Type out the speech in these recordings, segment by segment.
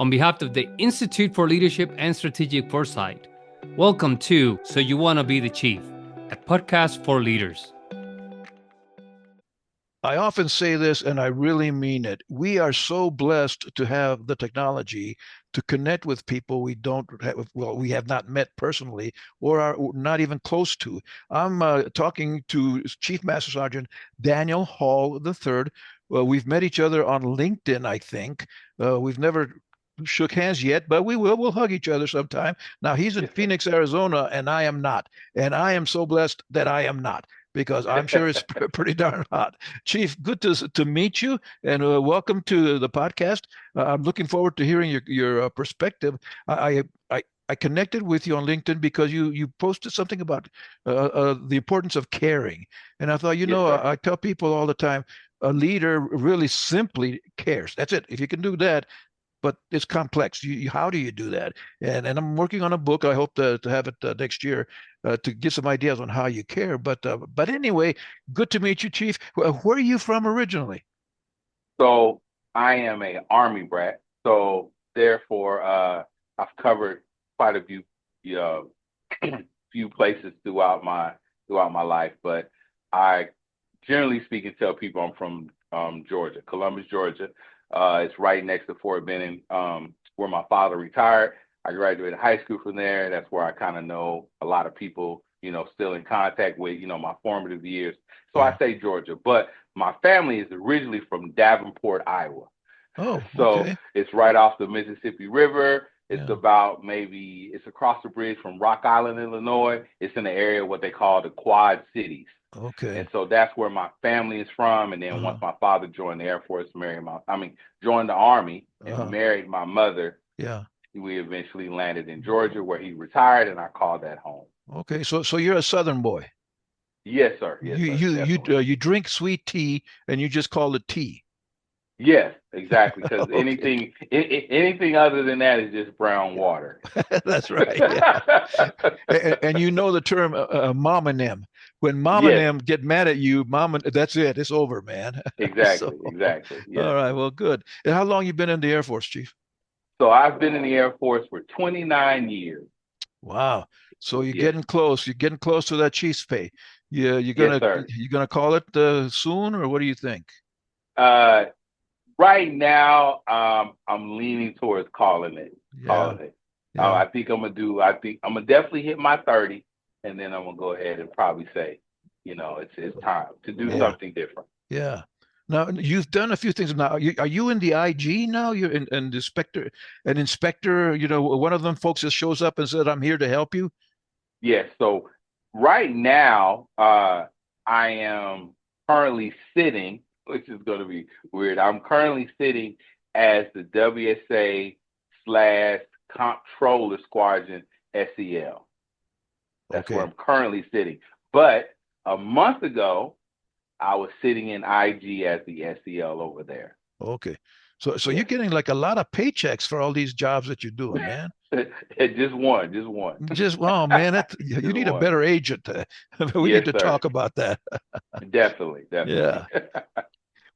on behalf of the Institute for Leadership and Strategic Foresight, welcome to So You Want to Be the Chief, a podcast for leaders. I often say this, and I really mean it. We are so blessed to have the technology to connect with people we don't have, well, we have not met personally or are not even close to. I'm talking to Chief Master Sergeant Daniel Hall III. We've met each other on LinkedIn, I think. We've never shook hands yet, but we will. We'll hug each other sometime. Now, he's in Phoenix, Arizona, and I am not. And I am so blessed that I am not, because I'm sure it's pretty darn hot. Chief, good to meet you, and welcome to the podcast. I'm looking forward to hearing your perspective. I connected with you on LinkedIn because you posted something about the importance of caring, and I thought, I tell people all the time, a leader really simply cares. That's it. If you can do that, but it's complex. How do you do that? And I'm working on a book. I hope to have it next year to get some ideas on how you care. But anyway, good to meet you, Chief. Where are you from originally? So I am a Army brat. So therefore, I've covered quite a few places throughout my life. But I, generally speaking, tell people I'm from Georgia, Columbus, Georgia. It's right next to Fort Benning, where my father retired. I graduated high school from there. That's where I kind of know a lot of people, still in contact with, my formative years. So I say Georgia, but my family is originally from Davenport, Iowa. Oh, so it's right off the Mississippi River. It's it's across the bridge from Rock Island, Illinois. It's in the area what they call the Quad Cities. Okay. And so that's where my family is from. And then once my father joined the Air Force, joined the Army and married my mother, we eventually landed in Georgia, where he retired, and I called that home. Okay. So you're a Southern boy. Yes, sir. Yes, you drink sweet tea and you just call it tea. Yes, exactly. Because anything other than that is just brown water. That's right. Yeah. and you know the term mom and them. When mom and them get mad at you, that's it. It's over, man. Exactly. Exactly. Yes. All right. Well, good. And how long you been in the Air Force, Chief? So I've been in the Air Force for 29 years. Wow. So you're getting close. You're getting close to that chief's pay. You're gonna call it soon, or what do you think? Right now, I'm leaning towards calling it. I think I'm gonna definitely hit my 30, and then I'm gonna go ahead and probably say, it's time to do something different. Yeah. Now you've done a few things. Now, are you in the IG now? You're in an inspector. One of them folks that shows up and said, "I'm here to help you." Yes. So right now, I am currently sitting, which is going to be weird. I'm currently sitting as the WSA/Comptroller Squadron SEL. That's where I'm currently sitting. But a month ago, I was sitting in IG as the SEL over there. Okay. So you're getting like a lot of paychecks for all these jobs that you're doing, man. Just one. Oh man, you need a better agent. We need to talk about that. Definitely. Yeah.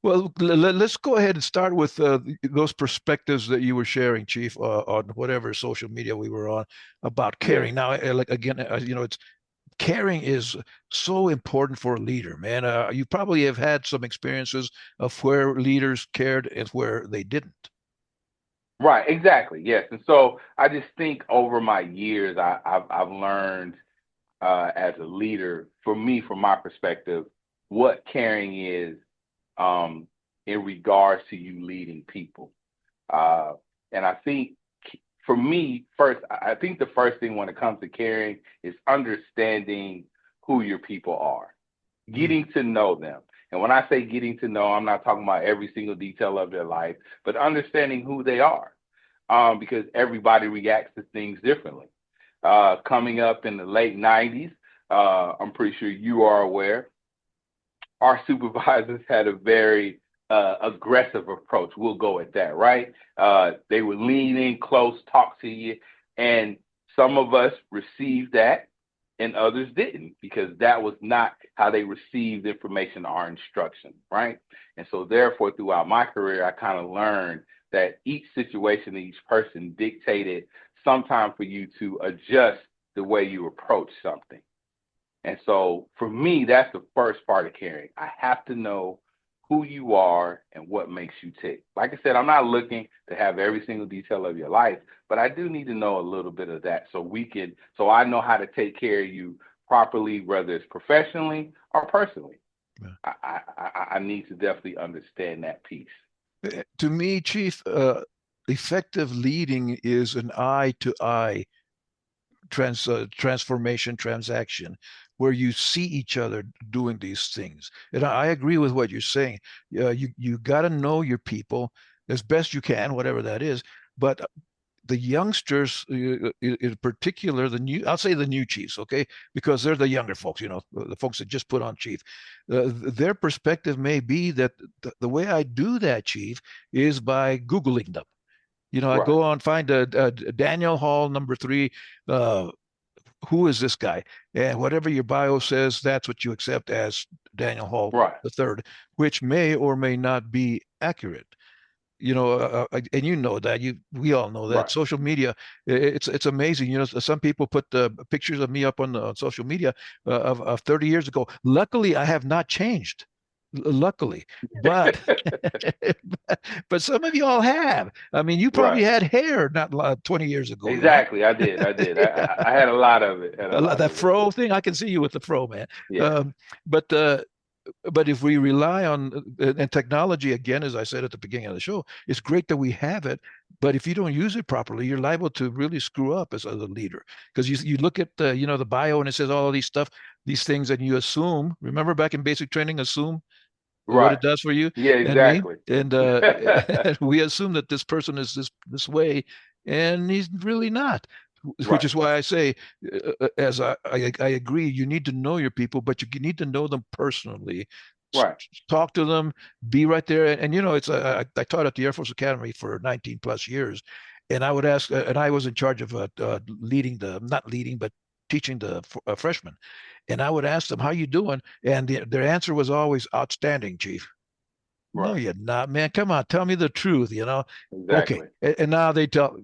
Well, let's go ahead and start with those perspectives that you were sharing, Chief, on whatever social media we were on about caring. Now, it's caring is so important for a leader, man. You probably have had some experiences of where leaders cared and where they didn't. Right, exactly. Yes. And so I just think over my years, I've learned as a leader, from my perspective, what caring is in regards to you leading people. And I think for me, I think the first thing when it comes to caring is understanding who your people are, getting to know them. And when I say getting to know, I'm not talking about every single detail of their life, but understanding who they are, because everybody reacts to things differently. Coming up in the late 90s, I'm pretty sure you are aware, our supervisors had a very aggressive approach. We'll go at that, right? They would lean in close, talk to you, and some of us received that and others didn't, because that was not how they received information or instruction, right? And so therefore, throughout my career, I kind of learned that each situation, each person dictated some time for you to adjust the way you approach something. And so for me, that's the first part of carrying. I have to know who you are and what makes you tick. Like I said, I'm not looking to have every single detail of your life, but I do need to know a little bit of that so I know how to take care of you properly, whether it's professionally or personally. Yeah. I need to definitely understand that piece. To me, Chief, effective leading is an eye-to-eye transformation transaction where you see each other doing these things. And I agree with what you're saying. You got to know your people as best you can, whatever that is. But the youngsters, in particular, I'll say the new chiefs, okay, because they're the younger folks, the folks that just put on chief. Their perspective may be that the way I do that, chief, is by Googling them. I go on, find a Daniel Hall #3. Who is this guy? And whatever your bio says, that's what you accept as Daniel Hall III, which may or may not be accurate. And that we all know that social media, it's amazing. Some people put pictures of me up on social media of 30 years ago. Luckily, I have not changed. Luckily, but but some of you all have. I mean, you probably had hair not 20 years ago. Exactly, I did. I had a lot of it. That fro thing, I can see you with the fro, man. Yeah. But if we rely on and technology, again, as I said at the beginning of the show, it's great that we have it. But if you don't use it properly, you're liable to really screw up as a leader, because you look at the bio and it says all these things, and you assume. Remember back in basic training, assume what it does for you. Yeah, exactly. And we assume that this person is this way, and he's really not. Which is why I say, as I agree, you need to know your people, but you need to know them personally. Talk to them, be right there. And it's I taught at the Air Force Academy for 19 plus years, and I would ask, and I was in charge of not leading, but teaching the freshmen. And I would ask them, how you doing? And their answer was always outstanding, Chief. No, you're not, man. Come on, tell me the truth, Exactly. Okay. And now they tell,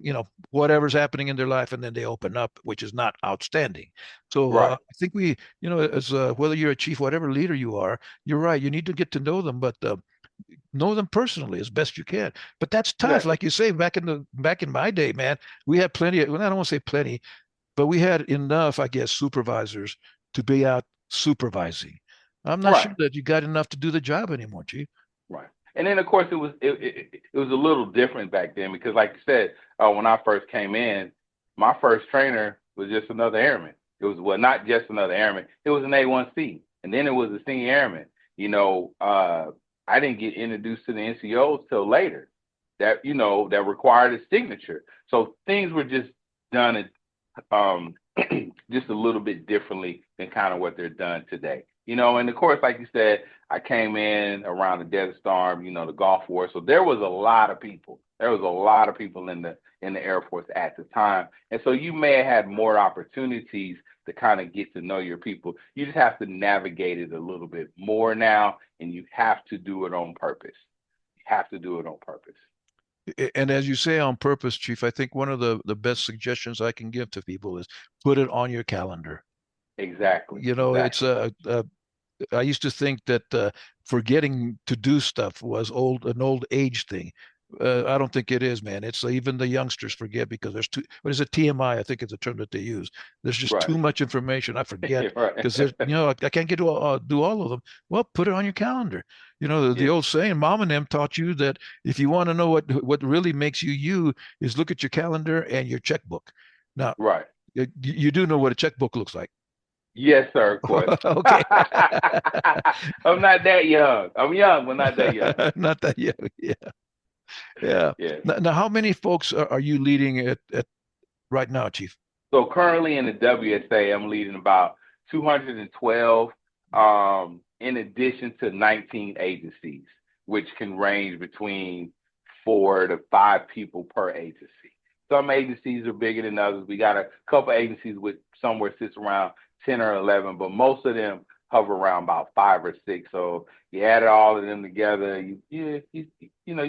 whatever's happening in their life, and then they open up, which is not outstanding. So I think we, as whether you're a chief, whatever leader you are, you're right. You need to get to know them, but know them personally as best you can. But that's tough. Like you say, back in my day, man, we had plenty of, well, I don't want to say plenty, but we had enough, I guess, supervisors to be out supervising. I'm not sure that you got enough to do the job anymore, Chief. Right. And then, of course, it was a little different back then, because, like you said, when I first came in, my first trainer was just another airman. It was, well, not just another airman. It was an A1C, and then it was a senior airman. I didn't get introduced to the NCOs till later. That required a signature. So things were just done just a little bit differently than kind of what they're done today. And of course, like you said, I came in around the Desert Storm, the Gulf War. So there was a lot of people. There was a lot of people in the Air Force at the time. And so you may have had more opportunities to kind of get to know your people. You just have to navigate it a little bit more now, and you have to do it on purpose. You have to do it on purpose. And as you say, on purpose, Chief, I think one of the best suggestions I can give to people is put it on your calendar. Exactly. It's I used to think that forgetting to do stuff was an old age thing. I don't think it is, man. It's even the youngsters forget, because there's what is it, TMI? I think it's a term that they use. There's just too much information. I forget, because there's, I can't get to do all of them. Well, put it on your calendar. The old saying, Mom and them taught you that if you want to know what really makes you is look at your calendar and your checkbook. Now, you do know what a checkbook looks like. Yes, sir, of course. Okay. I'm not that young. I'm young, but not that young. Not that young, yeah. Now, how many folks are you leading at right now, Chief? So currently in the WSA, I'm leading about 212, in addition to 19 agencies, which can range between 4 to 5 people per agency. Some agencies are bigger than others. We got a couple agencies with somewhere sits around 10 or 11, but most of them hover around about 5 or 6. So you add all of them together, you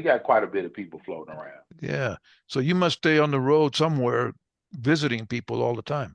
got quite a bit of people floating around. Yeah. So you must stay on the road somewhere visiting people all the time.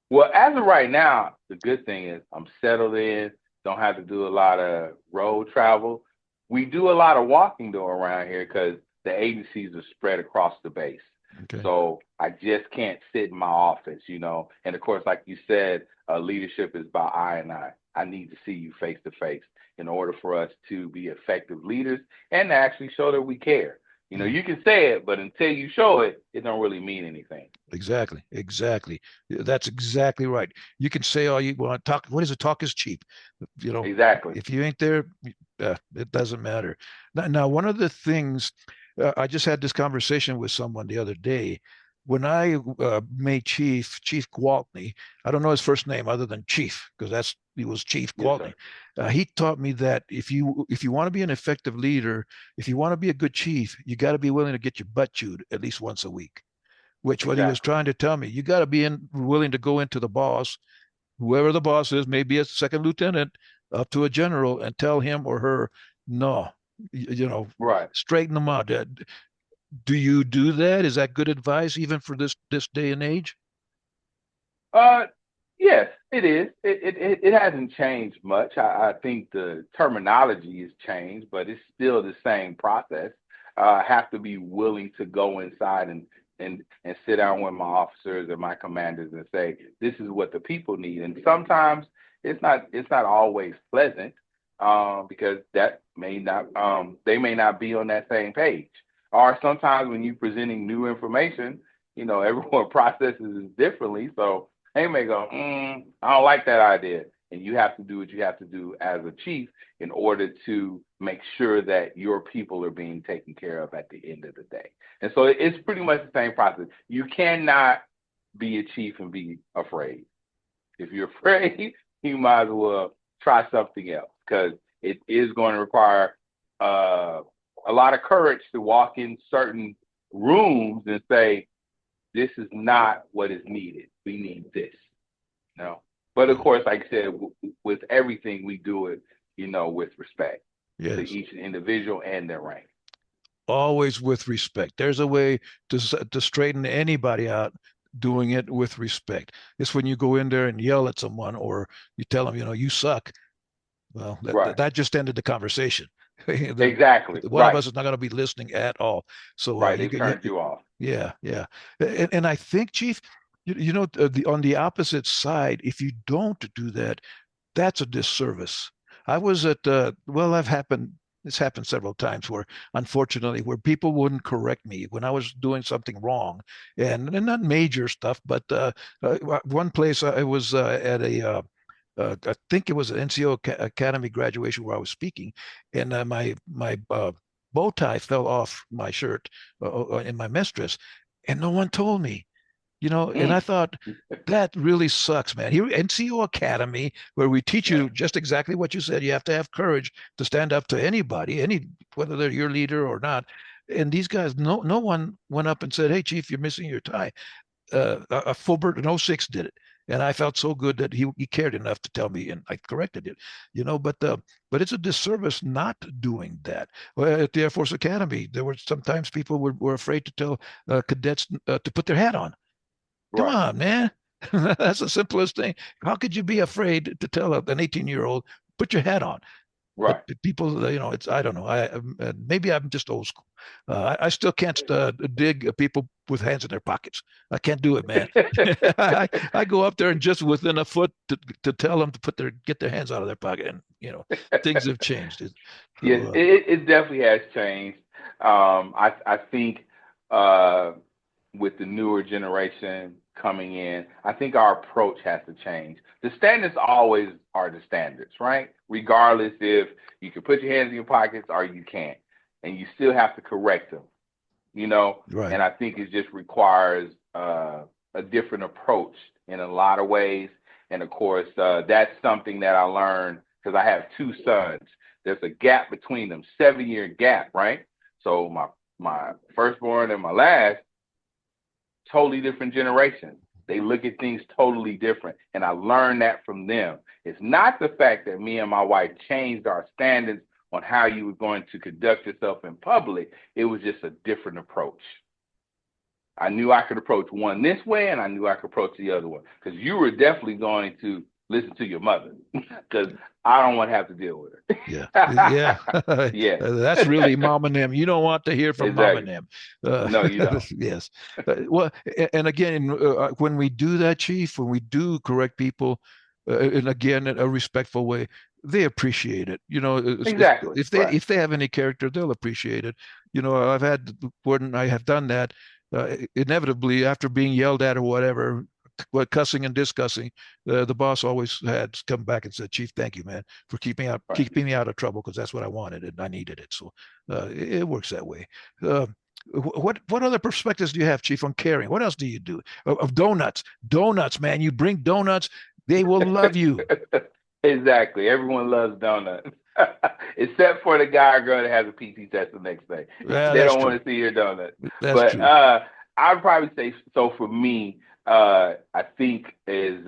Well, as of right now, the good thing is I'm settled in, don't have to do a lot of road travel. We do a lot of walking though around here because the agencies are spread across the base. Okay. So I just can't sit in my office, And of course, like you said, leadership is about I and I. I need to see you face to face in order for us to be effective leaders and to actually show that we care. You can say it, but until you show it, it don't really mean anything. Exactly. That's exactly right. You can say all you want. Talk. What is it? Talk is cheap. Exactly. If you ain't there, it doesn't matter. Now, one of the things I just had this conversation with someone the other day. When I made Chief Gwaltney, I don't know his first name other than Chief because he was Chief Gwaltney. He taught me that if you want to be an effective leader, if you want to be a good chief, you got to be willing to get your butt chewed at least once a week. Which what he was trying to tell me, you got to be willing to go into the boss, whoever the boss is, maybe a second lieutenant up to a general, and tell him or her, no, right, straighten them out. Do you do that? Is that good advice even for this day and age? Yes, it is. It hasn't changed much. I think the terminology has changed, but it's still the same process. I have to be willing to go inside and sit down with my officers and my commanders and say, this is what the people need. And sometimes it's not always pleasant because that may not they may not be on that same page. Or sometimes when you're presenting new information, everyone processes it differently. So they may go, I don't like that idea. And you have to do what you have to do as a chief in order to make sure that your people are being taken care of at the end of the day. And so it's pretty much the same process. You cannot be a chief and be afraid. If you're afraid, you might as well try something else because it is going to require a lot of courage to walk in certain rooms and say, this is not what is needed. We need this. But of course, like I said, with everything we do it, with respect to each individual and their rank. Always with respect. There's a way to straighten anybody out doing it with respect. It's when you go in there and yell at someone or you tell them, you suck. Well, that just ended the conversation. Exactly. One of us is not going to be listening at all. So they turned you off. Yeah. And I think, Chief, on the opposite side, if you don't do that, that's a disservice. I was at this happened several times where, unfortunately, where people wouldn't correct me when I was doing something wrong, and not major stuff, but one place I was at I think it was an NCO Academy graduation where I was speaking, and my bow tie fell off my shirt in my mess dress, and no one told me. And I thought that really sucks, man. Here, NCO Academy, where we teach you just exactly what you said. You have to have courage to stand up to anybody, whether they're your leader or not. And these guys, no one went up and said, "Hey, Chief, you're missing your tie." A Fulbert in 06 did it. And I felt so good that he cared enough to tell me, and I corrected it, but it's a disservice not doing that. Well, at the Air Force Academy, there were sometimes people were afraid to tell cadets to put their hat on. Come on, man. That's the simplest thing. How could you be afraid to tell an 18-year-old, put your hat on? Right. But people, I don't know. Maybe I'm just old school. I still can't dig people with hands in their pockets. I can't do it, man. I go up there and just within a foot to tell them to get their hands out of their pocket, and things have changed. Yes, it definitely has changed. I think with the newer generation coming in, I think our approach has to change. The standards always are the standards, right? Regardless if you can put your hands in your pockets or you can't, and you still have to correct them, Right. And I think it just requires a different approach in a lot of ways. And of course, that's something that I learned because I have two sons. There's a gap between them, 7-year gap, right? So my firstborn and my last, totally different generations. They look at things totally different. And I learned that from them. It's not the fact that me and my wife changed our standards on how you were going to conduct yourself in public. It was just a different approach. I knew I could approach one this way, and I knew I could approach the other one. Because you were definitely going to listen to your mother, because I don't want to have to deal with her. Yeah. Yeah. That's really mom and them. You don't want to hear from mom and them. No, you don't. Yes. Well, and again, when we do that, Chief, when we do correct people, and again, in a respectful way, they appreciate it. Exactly. If they have any character, they'll appreciate it. I've had when I have done that, inevitably after being yelled at or whatever, cussing and discussing, the boss always had come back and said, "Chief, thank you, man, for keeping me out of trouble, because that's what I wanted and I needed it." So it works that way. What other perspectives do you have, Chief, on caring? What else do you do? Of donuts, man. You bring donuts, they will love you. Exactly. Everyone loves donuts, except for the guy or girl that has a PT test the next day. They don't want to see your donut. That's true. I'd probably say, so for me, I think is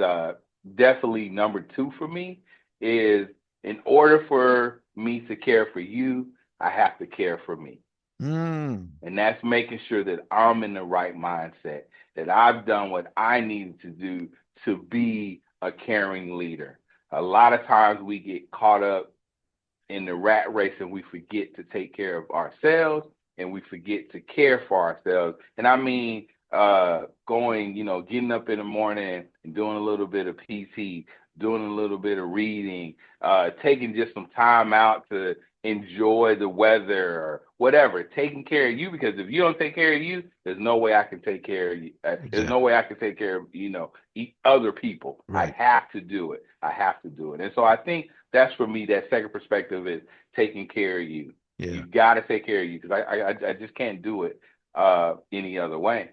definitely number 2 for me is, in order for me to care for you, I have to care for me. And that's making sure that I'm in the right mindset, that I've done what I needed to do to be a caring leader. A lot of times we get caught up in the rat race and we forget to take care of ourselves, and we forget to care for ourselves. And I mean, getting up in the morning and doing a little bit of PT, doing a little bit of reading, taking just some time out to enjoy the weather or whatever, taking care of you, because if you don't take care of you, there's no way I can take care of you. There's no way I can take care of, other people. Right. I have to do it. And so I think that's, for me, that second perspective is taking care of you. Yeah. You got to take care of you, because I just can't do it any other way.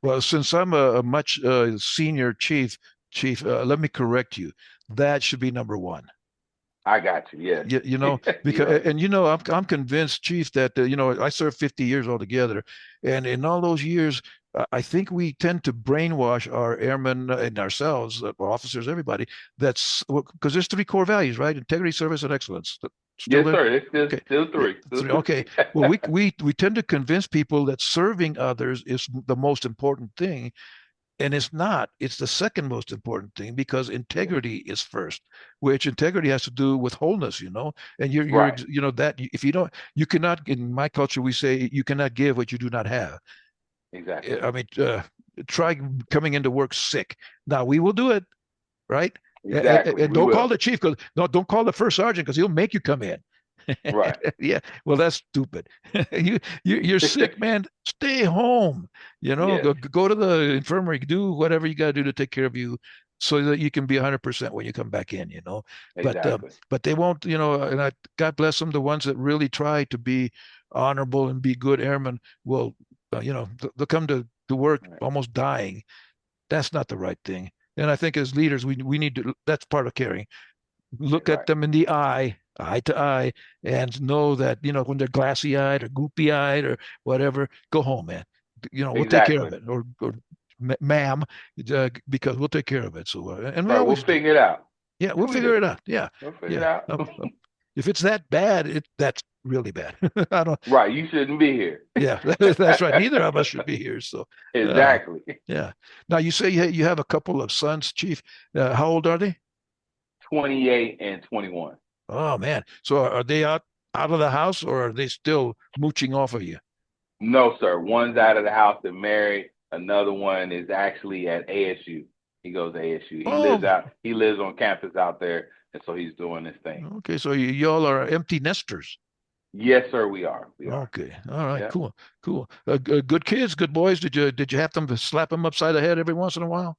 Well, since I'm a much senior chief, let me correct you. That should be number 1. I got you. Yeah. Because I'm convinced, Chief, that I served 50 years altogether, and in all those years, I think we tend to brainwash our airmen and ourselves, officers, everybody. That's because there's 3 core values, right? Integrity, service, and excellence. Yes, sir. It's still 3. Okay. Well, we tend to convince people that serving others is the most important thing. And it's not. It's the second most important thing, because integrity is first, which integrity has to do with wholeness, and you're right. That if you don't, you cannot, in my culture, we say you cannot give what you do not have. Exactly. I mean, try coming into work sick. Now, we will do it, right? Exactly. And don't call the chief, don't call the first sergeant, because he'll make you come in. Right. Yeah. Well, that's stupid. You're sick, man. Stay home. Go to the infirmary. Do whatever you got to do to take care of you, so that you can be 100% when you come back in. Exactly. But they won't. And God bless them. The ones that really try to be honorable and be good airmen will, they'll come to work almost dying. That's not the right thing. And I think as leaders, we need to. That's part of caring. Look at them in the eye to eye, and know that, when they're glassy-eyed or goopy-eyed or whatever, go home, man. We'll take care of it, or ma'am, because we'll take care of it. So, and we'll figure it out. Yeah, we'll figure it out. Yeah, we'll figure it out. If it's that bad, that's really bad. I don't. Right, you shouldn't be here. Yeah, that's right. Neither of us should be here. So exactly. Yeah. Now, you say you have a couple of sons, Chief. How old are they? 28 and 21. Oh, man. So are they out of the house, or are they still mooching off of you? No, sir. One's out of the house and married. Another one is actually at ASU. He goes to ASU. He lives on campus out there, and so he's doing this thing. Okay, so y'all are empty nesters. Yes, sir, we are. Okay. All right. Yeah. Cool. Good kids, good boys. Did you have to slap them upside the head every once in a while?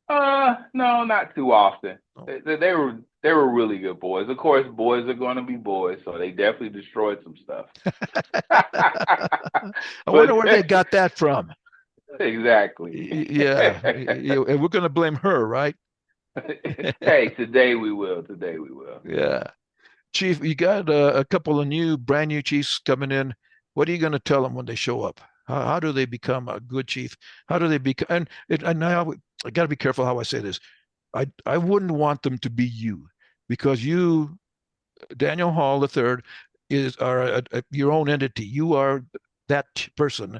No, not too often. Oh. They were really good boys. Of course, boys are going to be boys, so they definitely destroyed some stuff. I wonder where they got that from. Exactly. Yeah. And we're going to blame her, right? Hey, today we will. Yeah. Chief, you got a couple of brand new chiefs coming in. What are you going to tell them when they show up? How do they become a good chief? How do they become? And now I got to be careful how I say this. I wouldn't want them to be you, because you, Daniel Hall III, are your own entity. You are that person.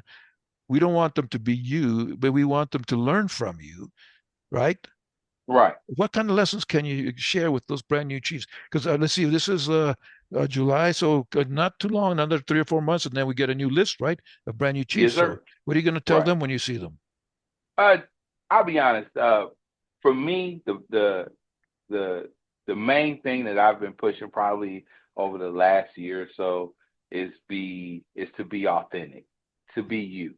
We don't want them to be you, but we want them to learn from you, right? Right. What kind of lessons can you share with those brand new chiefs? Because let's see, this is July, so not too long, another 3 or 4 months, and then we get a new list, right, of brand new Yes, chiefs. So sir. what are you going to tell Right. them when you see them? Uh, I'll be honest. For me, the the main thing that I've been pushing probably over the last year or so is to be authentic, to be you.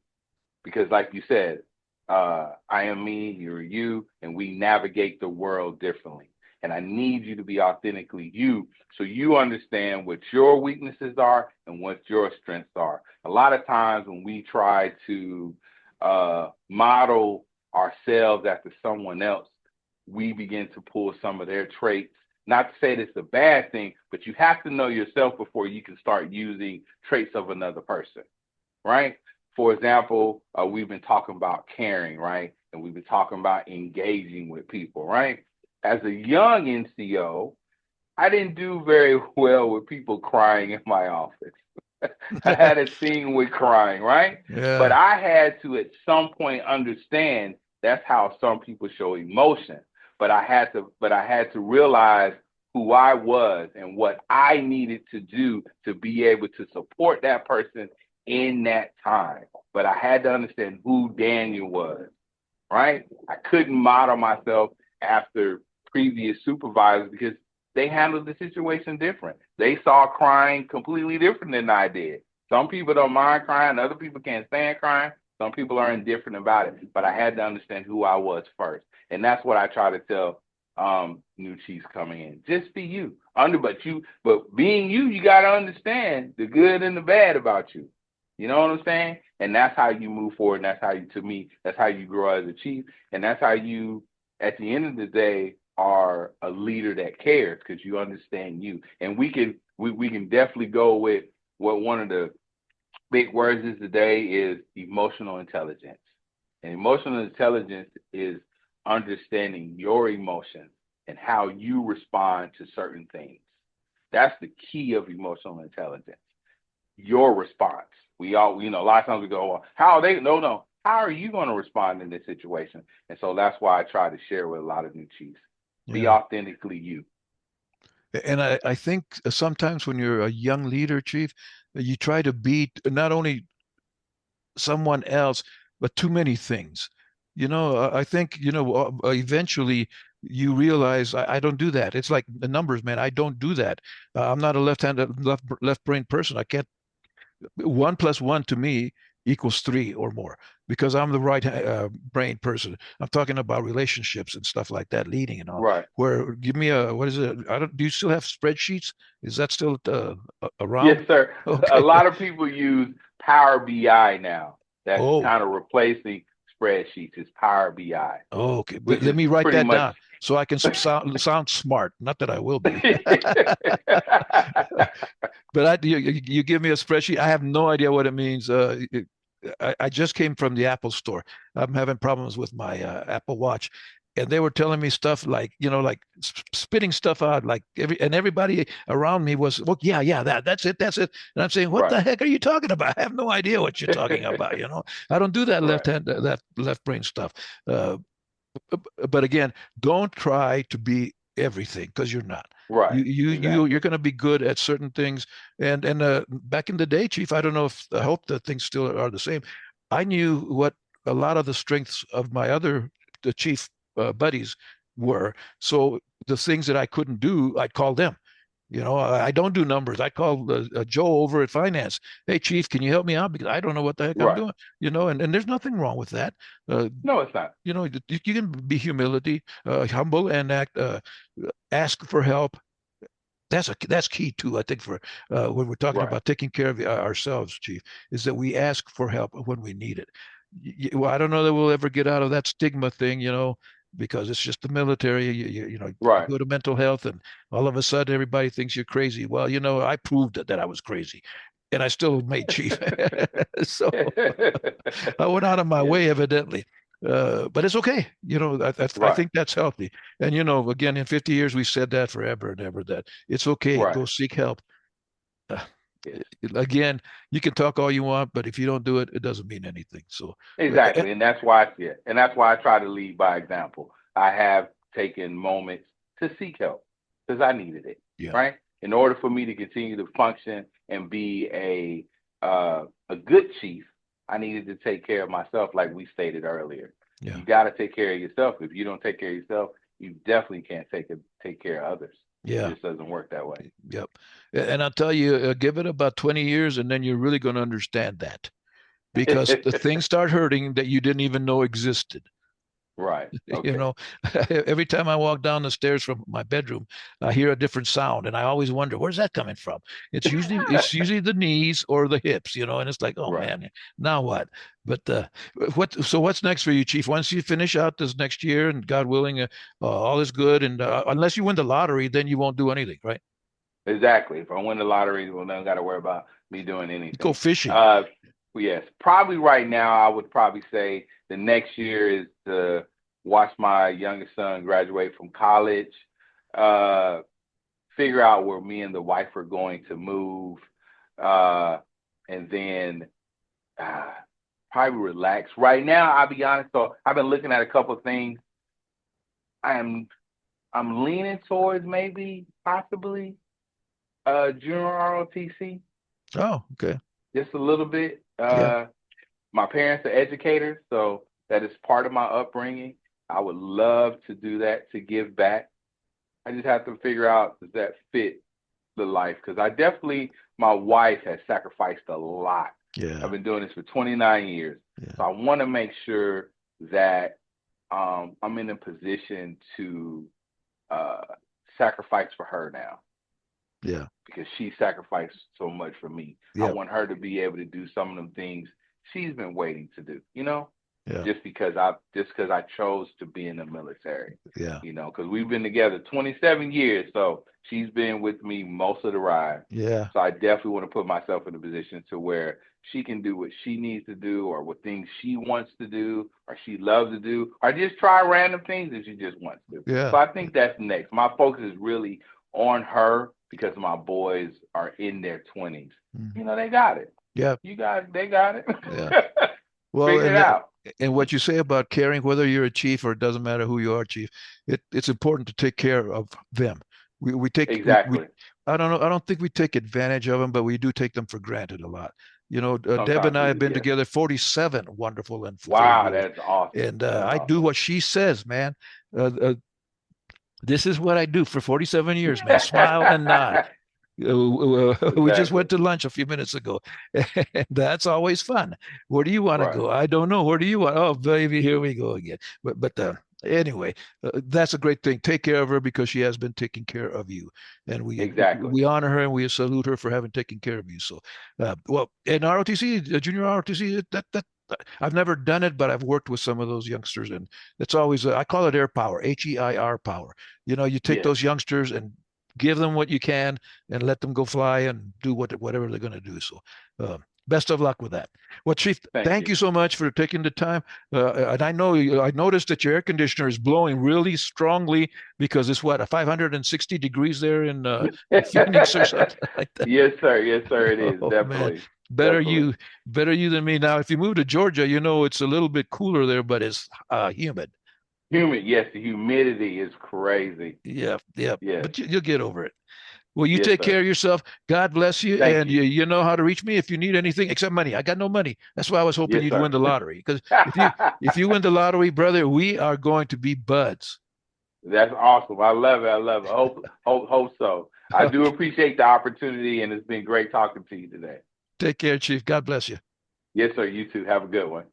Because like you said, I am me, you're you, and we navigate the world differently. And I need you to be authentically you, so you understand what your weaknesses are and what your strengths are. A lot of times when we try to model ourselves after someone else, we begin to pull some of their traits. Not to say that's a bad thing, but you have to know yourself before you can start using traits of another person, right? For example, we've been talking about caring, right? And we've been talking about engaging with people, right? As a young NCO, I didn't do very well with people crying in my office. I had a thing with crying, right? But Yeah, I had to at some point understand that's how some people show emotion. But I had to realize who I was and what I needed to do to be able to support that person in that time. But I had to understand who Daniel was, right? I couldn't model myself after previous supervisors because they handled the situation different. They saw crying completely different than I did. Some people don't mind crying, other people can't stand crying. Some people are indifferent about it. But I had to understand who I was first. And that's what I try to tell new chiefs coming in. Just be you. But being you, you gotta understand the good and the bad about you. You know what I'm saying? And that's how you move forward. And that's how you, to me, that's how you grow as a chief. And that's how you, at the end of the day, are a leader that cares because you understand you. And we can definitely go with what one of the big words is today is emotional intelligence. And emotional intelligence is understanding your emotions and how you respond to certain things. That's the key of emotional intelligence, your response. We all, a lot of times we go, well, how are they? No, no. How are you going to respond in this situation? And so that's why I try to share with a lot of new chiefs. Be yeah. authentically you. And I think sometimes when you're a young leader, chief, you try to beat not only someone else, but too many things. I think, eventually you realize I don't do that. It's like the numbers, man. I don't do that. I'm not a left-handed, left brain person. I can't. One plus one to me equals three or more because I'm the right brain person. I'm talking about relationships and stuff like that, leading and all. Right. Where give me what is it? I don't. Do you still have spreadsheets? Is that still around? Yes, sir. A Okay. lot of people use Power BI now. That's Oh, kind of replacing spreadsheets. It's Power BI, oh, okay. which Let is me write pretty that much. down so I can sound smart. Not that I will be. But you give me a spreadsheet. I have no idea what it means. I just came from the Apple store. I'm having problems with my Apple Watch, and they were telling me stuff like, like spitting stuff out, like everybody around me was, well, yeah, yeah, that's it. And I'm saying, what Right. the heck are you talking about? I have no idea what you're talking about. I don't do that Right. that left brain stuff. Uh, but again, don't try to be everything because you're not. Right. You're Exactly. going to be good at certain things. And back in the day, Chief, I don't know if I hope that things still are the same. I knew what a lot of the strengths of my other the chief buddies were. So the things that I couldn't do, I'd call them. I don't do numbers. I call Joe over at finance. Hey, chief, can you help me out? Because I don't know what the heck I'm Right. doing. And there's nothing wrong with that. Uh, No, it's not. you can be humility, humble, and ask for help. That's key too. I think for when we're talking Right. about taking care of ourselves, Chief, is that we ask for help when we need it. Well, I don't know that we'll ever get out of that stigma thing, because it's just the military. You Right. go to mental health, and all of a sudden everybody thinks you're crazy. Well, I proved that I was crazy. and I still made chief. So I went out of my way, evidently. But it's okay. I Right. think that's healthy. And, again, in 50 years, we said that forever and ever, that it's okay. Right. Go seek help. Uh, Yes. Again, you can talk all you want, but if you don't do it, it doesn't mean anything. So, Exactly. And that's why I try to lead by example. I have taken moments to seek help because I needed it. yeah, Right. In order for me to continue to function and be a good chief, I needed to take care of myself, like we stated earlier. yeah, You got to take care of yourself. If you don't take care of yourself, you definitely can't take care of others. It yeah. just doesn't work that way. Yep. And I'll tell you, give it about 20 years, and then you're really going to understand that, because the things start hurting that you didn't even know existed. Right. You Okay. know, every time I walk down the stairs from my bedroom, I hear a different sound, and I always wonder, where's that coming from? It's usually the knees or the hips, and it's like, oh Right. man, now what? But what's next for you, Chief? Once you finish out this next year, and God willing, all is good, and unless you win the lottery, then you won't do anything, right? Exactly. If I win the lottery, well, don't got to worry about me doing You go anything. fishing. Yes, probably right now, I would probably say the next year is to watch my youngest son graduate from college, uh, figure out where me and the wife are going to move, uh, and then uh, probably relax. Right now, I'll be honest. So I've been looking at a couple of things. I'm leaning towards maybe possibly junior ROTC Oh, okay. just a little bit. Yeah, My parents are educators, so that is part of my upbringing. I would love to do that, to give back. I just have to figure out, does that fit the life? Because my wife has sacrificed a lot. yeah, I've been doing this for 29 years. yeah, So I want to make sure that I'm in a position to uh, sacrifice for her now, yeah, because she sacrificed so much for me. I yeah, want her to be able to do some of them things she's been waiting to do, yeah, just because I chose to be in the military, yeah, because we've been together 27 years. So she's been with me most of the ride. yeah, So I definitely want to put myself in a position to where she can do what she needs to do, or what things she wants to do, or she loves to do, or just try random things that she just wants to. yeah. So I think that's next. My focus is really on her because my boys are in their 20s. Mhm. They got it. Yeah, They got it. yeah. Well, Figure it out. and what you say about caring, whether you're a chief or it doesn't matter who you are, chief, it's important to take care of them. We take we Exactly. I don't know, I don't think we take advantage of them, but we do take them for granted a lot. Deb and Sometimes I we have do, been yes. together 47 wonderful and full Wow, years, that's awesome. and That's I do awesome. what she says, man. Uh, uh, this is what I do for 47 years, man. Smile and nod. We just Exactly. went to lunch a few minutes ago. That's always fun. Where do you want to Right. go? I don't know. Where do you want? Oh, baby, here we go again. But anyway, that's a great thing. Take care of her, because she has been taking care of you, and we Exactly. we honor her and we salute her for having taken care of you. So, well, in ROTC, junior ROTC, that I've never done it, but I've worked with some of those youngsters, and it's always I call it air power, HEIR power. You take Yes. those youngsters and give them what you can, and let them go fly and do whatever they're going to do. So, best of luck with that. Well, Chief, Thank thank you. you so much for taking the time. And I noticed that your air conditioner is blowing really strongly, because it's what, a 560 degrees there in Phoenix or something like that. Yes, sir. Yes, sir. It is Oh man, definitely, better definitely you, better you than me. Now, if you move to Georgia, it's a little bit cooler there, but it's humid. humid. Yes, the humidity is crazy. Yeah, yeah, Yes. but you'll get over it. Well, you Yes, take care sir. of yourself. God bless you. Thank And you. you know how to reach me if you need anything except money. I got no money. That's why I was hoping Yes, you'd win sir. the lottery. Because if you win the lottery, brother, we are going to be buds. That's awesome. I love it. I love it. Hope so. I do Okay. appreciate the opportunity, and it's been great talking to you today. Take care, Chief. God bless you. Yes, sir. You too. Have a good one.